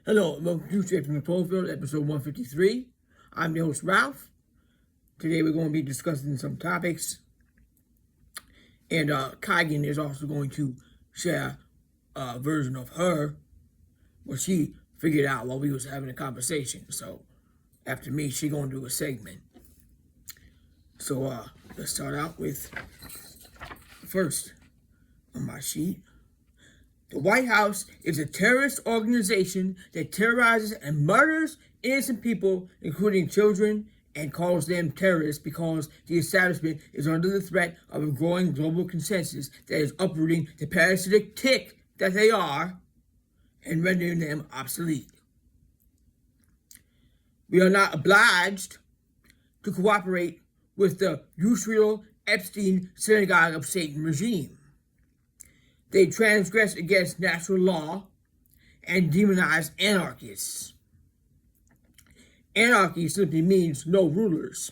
Hello, and welcome to Straight from the Cloverfield, episode 153. I'm your host, Ralph. Today we're going to be discussing some topics. And Kigan is also going to share a version of what she figured out while we was having a conversation. So, after me, she's going to do a segment. So, let's start out with first on my sheet. The White House is a terrorist organization that terrorizes and murders innocent people, including children, and calls them terrorists because the establishment is under the threat of a growing global consensus that is uprooting the parasitic tick that they are and rendering them obsolete. We are not obliged to cooperate with the Israel Epstein Synagogue of Satan regime. They transgress against natural law and demonize anarchists. Anarchy simply means no rulers.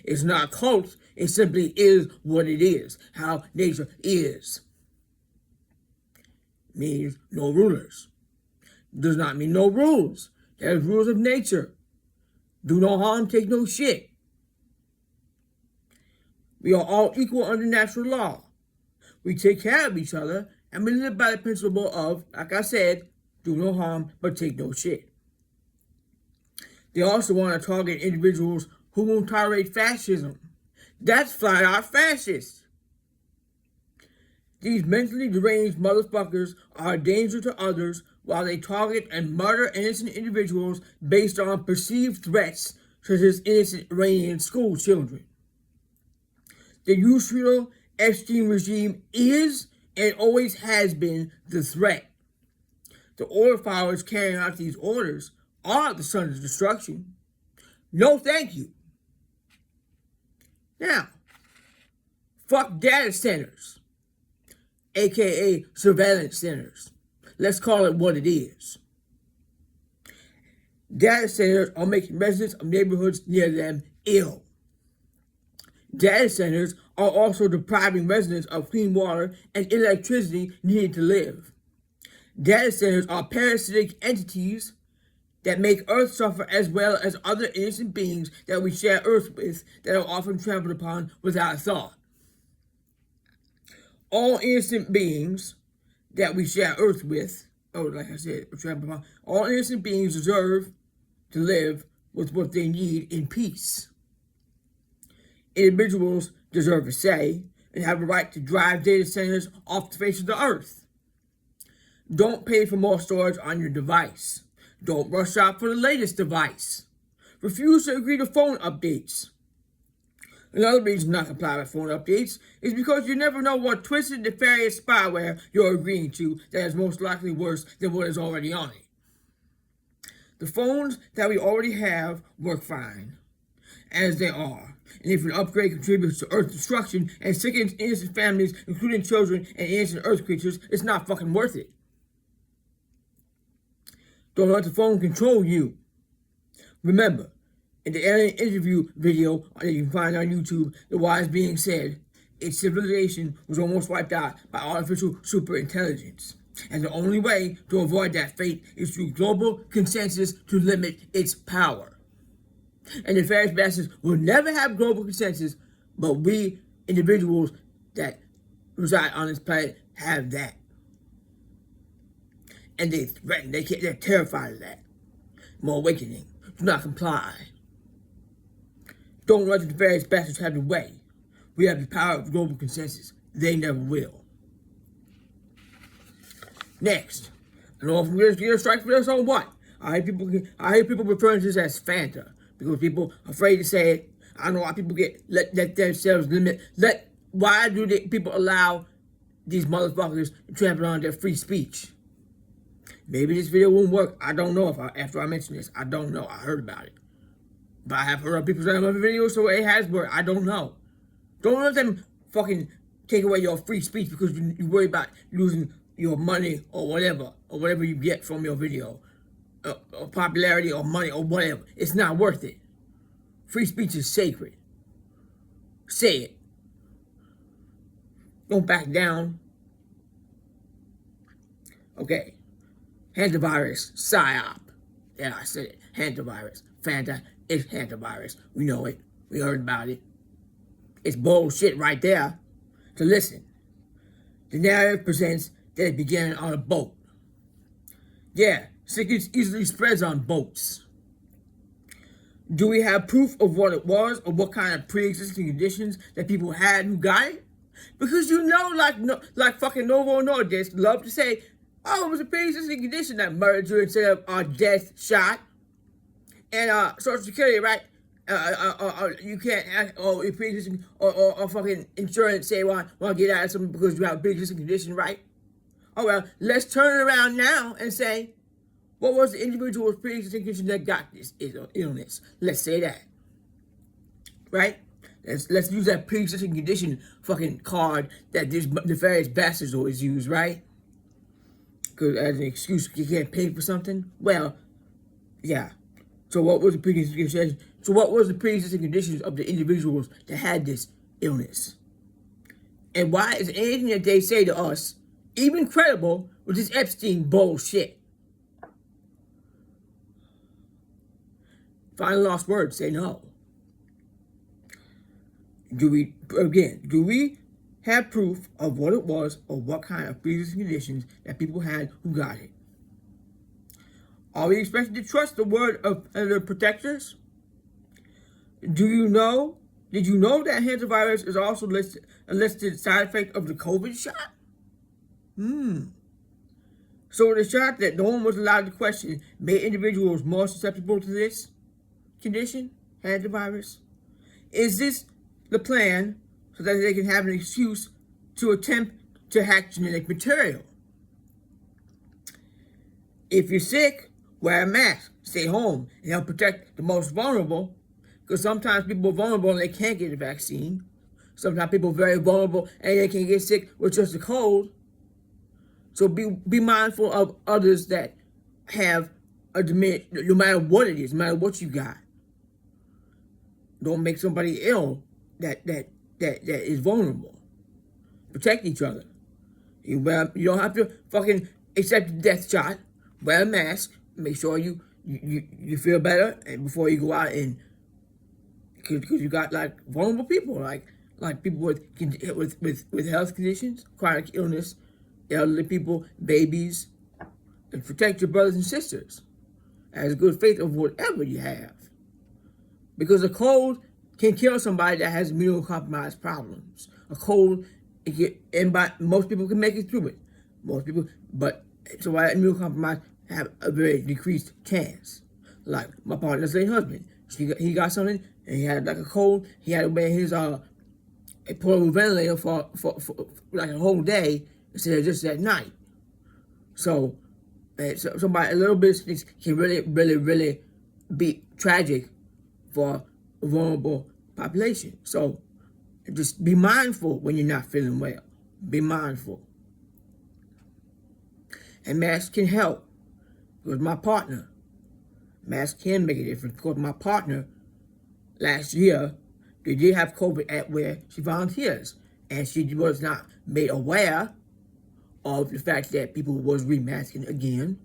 It's not a cult, it simply is what it is, how nature is. It means no rulers. It does not mean no rules. There's rules of nature. Do no harm, take no shit. We are all equal under natural law. We take care of each other, and we live by the principle of, like I said, do no harm, but take no shit. They also want to target individuals who won't tolerate fascism. That's flat out fascist. These mentally deranged motherfuckers are a danger to others while they target and murder innocent individuals based on perceived threats, such as innocent Iranian school children. The Israel Epstein regime is and always has been the threat. The order followers carrying out these orders are the sons of destruction. No thank you. Now, fuck data centers, aka surveillance centers. Let's call it what it is. Data centers are making residents of neighborhoods near them ill. Data centers are also depriving residents of clean water and electricity needed to live. Data centers are parasitic entities that make Earth suffer, as well as other innocent beings that we share Earth with that are often trampled upon without thought. All innocent beings that we share Earth with, like I said, trampled upon, all innocent beings deserve to live with what they need in peace. Individuals deserve a say and have a right to drive data centers off the face of the earth. Don't pay for more storage on your device. Don't rush out for the latest device. Refuse to agree to phone updates. Another reason not to comply with phone updates is because you never know what twisted, nefarious spyware you're agreeing to that is most likely worse than what is already on it. The phones that we already have work fine, as they are. And if an upgrade contributes to Earth destruction and sickens innocent families, including children and innocent Earth creatures, it's not fucking worth it. Don't let the phone control you. Remember, in the alien interview video that you can find on YouTube, the wise being said, its civilization was almost wiped out by artificial superintelligence. And the only way to avoid that fate is through global consensus to limit its power. And the nefarious bastards will never have global consensus, but we individuals that reside on this planet have that. And they threaten, they're terrified of that. More awakening. Do not comply. Don't let the nefarious bastards have the way. We have the power of global consensus. They never will. Next, I don't know if I'm going to get a strike for this or what. I hear people referring to this as Fanta. Because people are afraid to say it. I don't know why people let themselves limit. Why do people allow these motherfuckers to trample on their free speech? Maybe this video won't work. I don't know after I mention this. I don't know. I heard about it. But I have heard of people saying other videos, so it has worked. I don't know. Don't let them fucking take away your free speech because you worry about losing your money or whatever you get from your video. Or popularity or money or whatever. It's not worth it. Free speech is sacred. Say it. Don't back down. Okay. hantavirus, psyop. Yeah, I said it. Hantavirus. It's hantavirus. We know it. We heard about it. It's bullshit right there. So listen. The narrative presents that it began on a boat. Yeah, sickness easily spreads on boats. Do we have proof of what it was or what kind of pre-existing conditions that people had who got it? Because like fucking Novo Nordisk love to say, oh, it was a pre-existing condition that murdered you instead of a death shot. And Social Security, right? You can't act, or pre-existing or fucking insurance say, well, get out of something because you have a pre-existing condition, right? Oh well, let's turn it around now and say, what was the individual's pre-existing condition that got this illness? Let's say that, right? Let's use that pre-existing condition fucking card that these nefarious bastards always use, right? Because as an excuse, you can't pay for something. Well, yeah. So what was the pre-existing condition? So what was the pre-existing conditions of the individuals that had this illness? And why is anything that they say to us even credible with this Epstein bullshit? Final last word, say no. Do we have proof of what it was or what kind of pre-existing conditions that people had who got it? Are we expected to trust the word of the protectors? Did you know that hantavirus is also a listed side effect of the COVID shot? So the shot that no one was allowed to question made individuals more susceptible to this condition, hantavirus? Is this the plan so that they can have an excuse to attempt to hack genetic material? If you're sick, wear a mask, stay home, and help protect the most vulnerable. Because sometimes people are vulnerable and they can't get a vaccine. Sometimes people are very vulnerable and they can get sick with just a cold. So be mindful of others that have a diminished, no matter what it is, no matter what you got. Don't make somebody ill that is vulnerable. Protect each other. You don't have to fucking accept the death shot. Wear a mask. Make sure you feel better, and before you go out and because you got like vulnerable people, like people with health conditions, chronic illness, elderly people, babies, and protect your brothers and sisters as good faith of whatever you have. Because a cold can kill somebody that has immunocompromised problems. A cold, most people can make it through it. Most people, but somebody immunocompromised have a very decreased chance. Like my partner's late husband, he got something and he had like a cold. He had to wear his portable ventilator for like a whole day instead of just at night. So somebody a little bit of things can really be tragic for a vulnerable population. So just be mindful when you're not feeling well. Be mindful. And masks can help. Because my partner, masks can make a difference. Because my partner, last year, they did have COVID at where she volunteers. And she was not made aware of the fact that people was remasking again.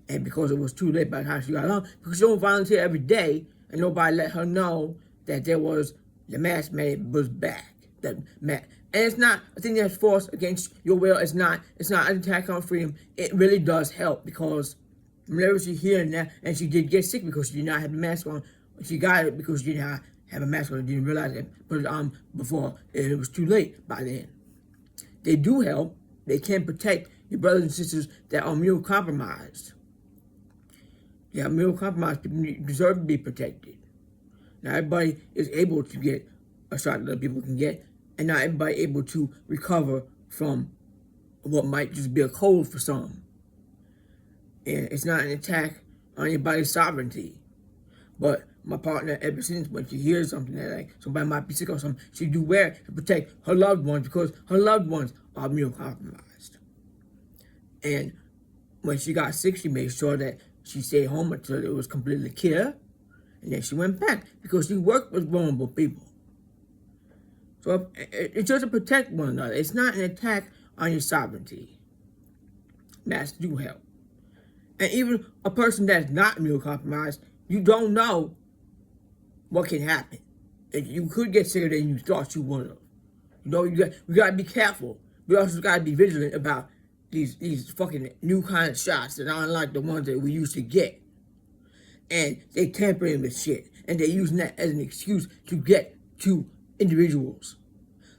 And because it was too late by the time she got on, because she don't volunteer every day, and nobody let her know that there was, the mask man was back. And it's not a thing that's forced against your will. It's not an attack on freedom. It really does help because whenever she's hearing that, and she did get sick because she did not have the mask on, she got it because she did not have a mask on and didn't realize it, put it on before, and it was too late by then. They do help. They can protect your brothers and sisters that are immunocompromised. Yeah, immunocompromised people deserve to be protected. Not everybody is able to get a shot that other people can get, and not everybody able to recover from what might just be a cold for some. And it's not an attack on anybody's sovereignty. But my partner, ever since when she hears something that like somebody might be sick or something, she do wear it to protect her loved ones because her loved ones are immunocompromised. And when she got sick, she made sure that she stayed home until it was completely clear. And then she went back because she worked with vulnerable people. So it's just to protect one another. It's not an attack on your sovereignty. Masks do help. And even a person that's not immunocompromised, you don't know what can happen. And you could get sicker than you thought you would have. You know, we gotta be careful. We also gotta be vigilant about these fucking new kind of shots that aren't like the ones that we used to get. And they tampering with shit. And they're using that as an excuse to get to individuals.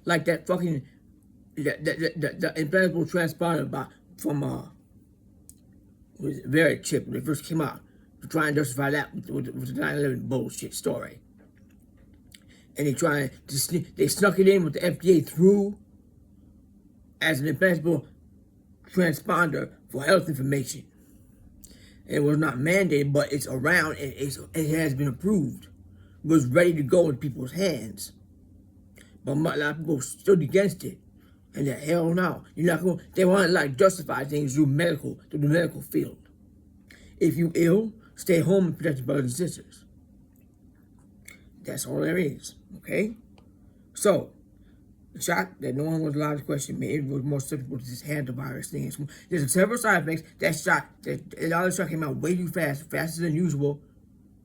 Like that fucking, the implantable transponder from was very chip when it first came out, to try and justify that with the 9/11 bullshit story. And they snuck it in with the FDA through as an implantable transponder for health information. And it was not mandated, but it's around and it has been approved. It was ready to go in people's hands. But a lot of people stood against it. And that, hell no. You're not going. They want to like justify things through the medical field. If you ill, stay home and protect your brothers and sisters. That's all there is. Okay? So, the shot that no one was allowed to question me, it was more simple to just handle the virus thing. There's several side effects. That other shot came out way too fast, faster than usual.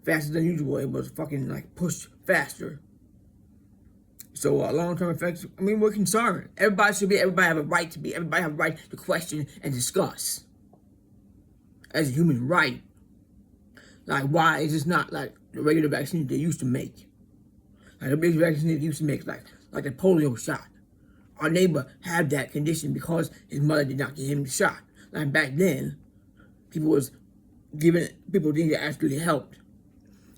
It was fucking like pushed faster. So long-term effects, I mean, we're concerned. Everybody have a right to question and discuss. As a human right. Like, why is this not like the regular vaccine they used to make? Like the big vaccine they used to make, like the polio shot. Our neighbor had that condition because his mother did not give him the shot. Like back then, people didn't get actually helped.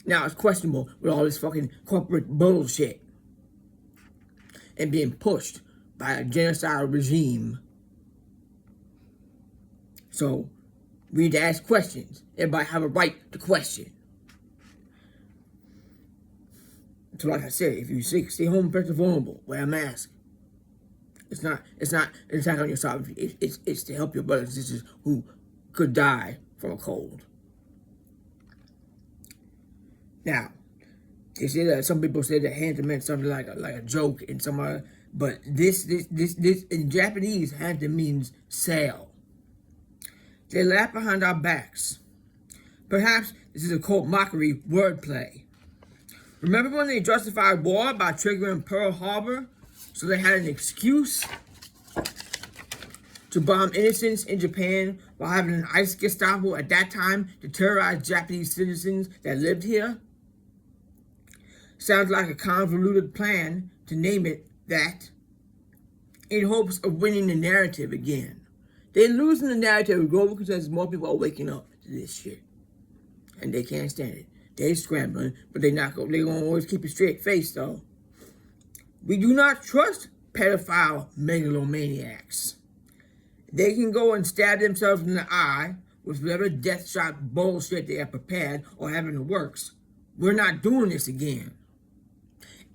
Now it's questionable with all this fucking corporate bullshit and being pushed by a genocidal regime. So we need to ask questions. Everybody have a right to question. So like I said, if you're sick, stay home, protect the vulnerable, wear a mask. It's not an attack on your sovereignty. It's to help your brothers and sisters who could die from a cold. Now, they say that some people say that Hanta meant something like a joke in some other, but this in Japanese, Hanta means sail. They laugh behind our backs. Perhaps this is a cold mockery wordplay. Remember when they justified war by triggering Pearl Harbor so they had an excuse to bomb innocents in Japan while having an ICE Gestapo at that time to terrorize Japanese citizens that lived here? Sounds like a convoluted plan to name it that in hopes of winning the narrative again. They're losing the narrative of global consensus. More people are waking up to this shit. And they can't stand it. They're scrambling, but they're going to always keep a straight face, though. We do not trust pedophile megalomaniacs. They can go and stab themselves in the eye with whatever death shot bullshit they have prepared or have in the works. We're not doing this again.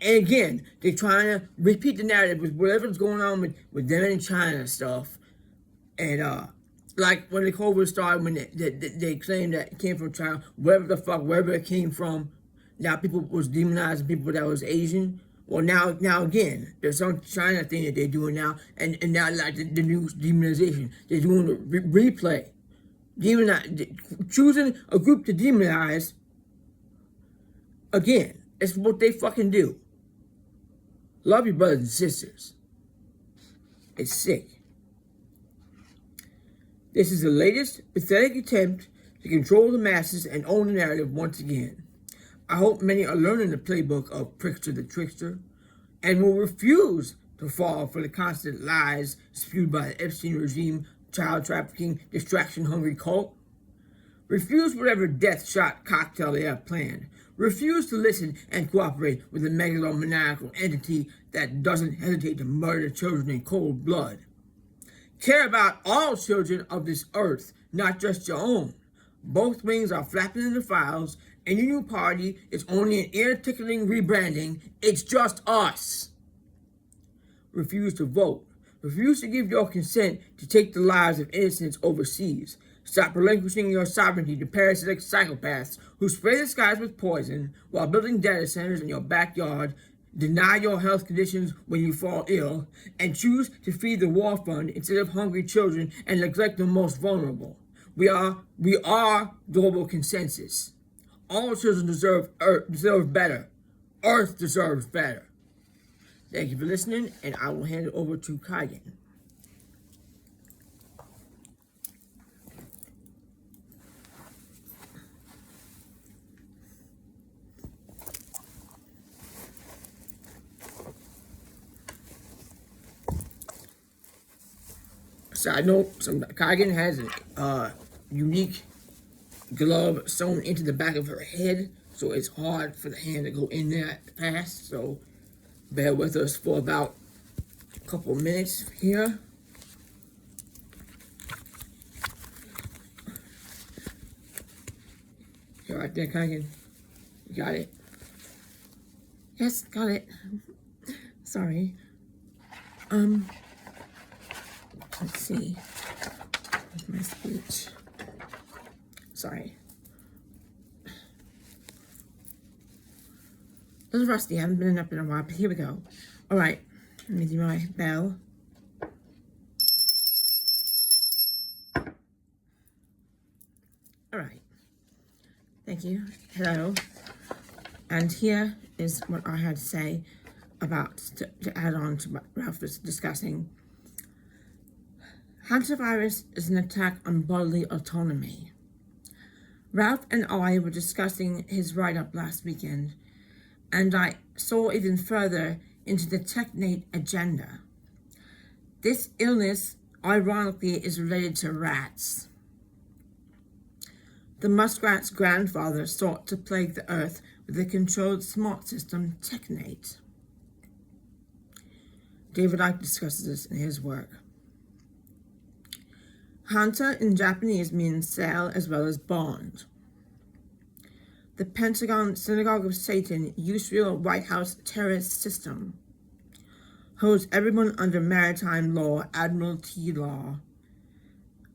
And again, they're trying to repeat the narrative with whatever's going on with them in China and stuff. And like when the COVID started, when they claimed that it came from China, wherever it came from, now people was demonizing people that was Asian. Well, now again, there's some China thing that they're doing now, and now like the new demonization, they're doing the replay, choosing a group to demonize. Again, it's what they fucking do. Love your brothers and sisters. It's sick. This is the latest pathetic attempt to control the masses and own the narrative once again. I hope many are learning the playbook of Prickster the Trickster and will refuse to fall for the constant lies spewed by the Epstein regime, child trafficking, distraction-hungry cult. Refuse whatever death shot cocktail they have planned. Refuse to listen and cooperate with a megalomaniacal entity that doesn't hesitate to murder children in cold blood. Care about all children of this earth, not just your own. Both wings are flapping in the files, and your new party is only an ear-tickling rebranding. It's just us. Refuse to vote. Refuse to give your consent to take the lives of innocents overseas. Stop relinquishing your sovereignty to parasitic psychopaths who spray the skies with poison while building data centers in your backyard, deny your health conditions when you fall ill, and choose to feed the war fund instead of hungry children and neglect the most vulnerable. We are global consensus. All children deserve better. Earth deserves better. Thank you for listening, and I will hand it over to Kigan. Side note, Kigan has a unique glove sewn into the back of her head, so it's hard for the hand to go in there fast. So bear with us for about a couple minutes here. Here, right there, Kigan. You got it? Yes, got it. Sorry. Let's see. Where's my speech? Sorry. A little rusty. I haven't been up in a while, but here we go. All right. Let me do my bell. All right. Thank you. Hello. And here is what I had to say about, to add on to what Ralph was discussing. Hantavirus is an attack on bodily autonomy. Ralph and I were discussing his write-up last weekend, and I saw even further into the technate agenda. This illness, ironically, is related to rats. The muskrat's grandfather sought to plague the earth with a controlled smart system, technate. David Icke discusses this in his work. Hanta in Japanese means cell as well as bond. The Pentagon Synagogue of Satan, Israel White House terrorist system, holds everyone under maritime law, Admiralty law,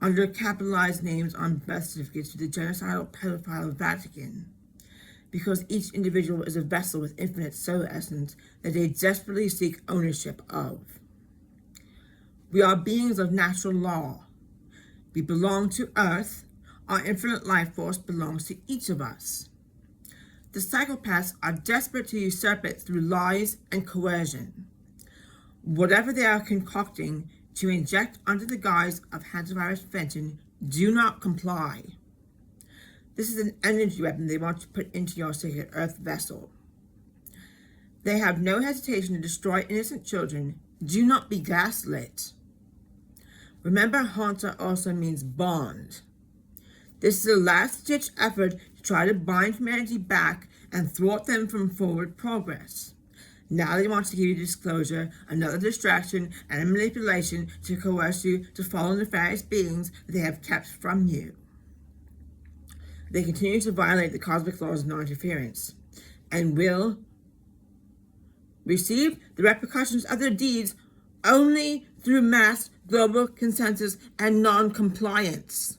under capitalized names on birth certificates to the genocidal pedophile Vatican, because each individual is a vessel with infinite soul essence that they desperately seek ownership of. We are beings of natural law. We belong to Earth. Our infinite life force belongs to each of us. The psychopaths are desperate to usurp it through lies and coercion. Whatever they are concocting to inject under the guise of hantavirus fentanyl, do not comply. This is an energy weapon they want to put into your sacred Earth vessel. They have no hesitation to destroy innocent children. Do not be gaslit. Remember, Hanta also means bond. This is a last-ditch effort to try to bind humanity back and thwart them from forward progress. Now they want to give you disclosure, another distraction, and a manipulation to coerce you to follow nefarious beings that they have kept from you. They continue to violate the cosmic laws of non-interference and will receive the repercussions of their deeds only through mass global consensus and non-compliance.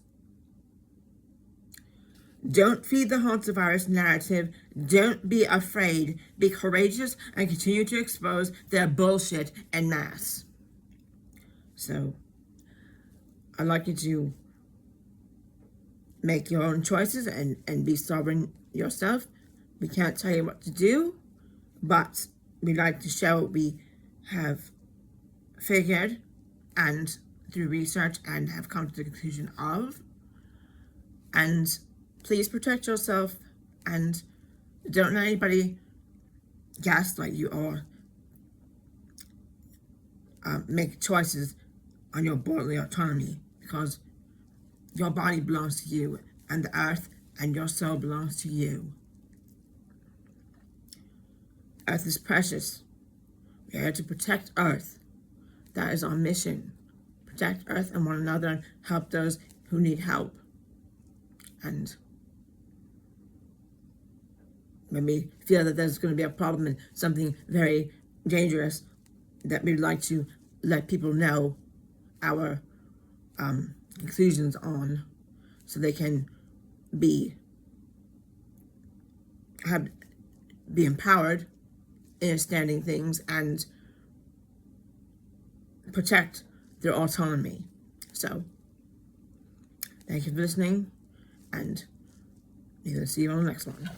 Don't feed the hantavirus narrative. Don't be afraid. Be courageous and continue to expose their bullshit en masse. So, I'd like you to make your own choices and be sovereign yourself. We can't tell you what to do, but we like to share what we have figured and through research and have come to the conclusion of. And please protect yourself and don't let anybody gaslight you or make choices on your bodily autonomy, because your body belongs to you and the earth and your soul belongs to you. Earth is precious. We are here to protect Earth. That is our mission. Protect Earth and one another and help those who need help. And when we feel that there's going to be a problem and something very dangerous, that we'd like to let people know our conclusions on, so they can be empowered in understanding things and protect their autonomy. So Thank you for listening, and we're going to see you on the next one.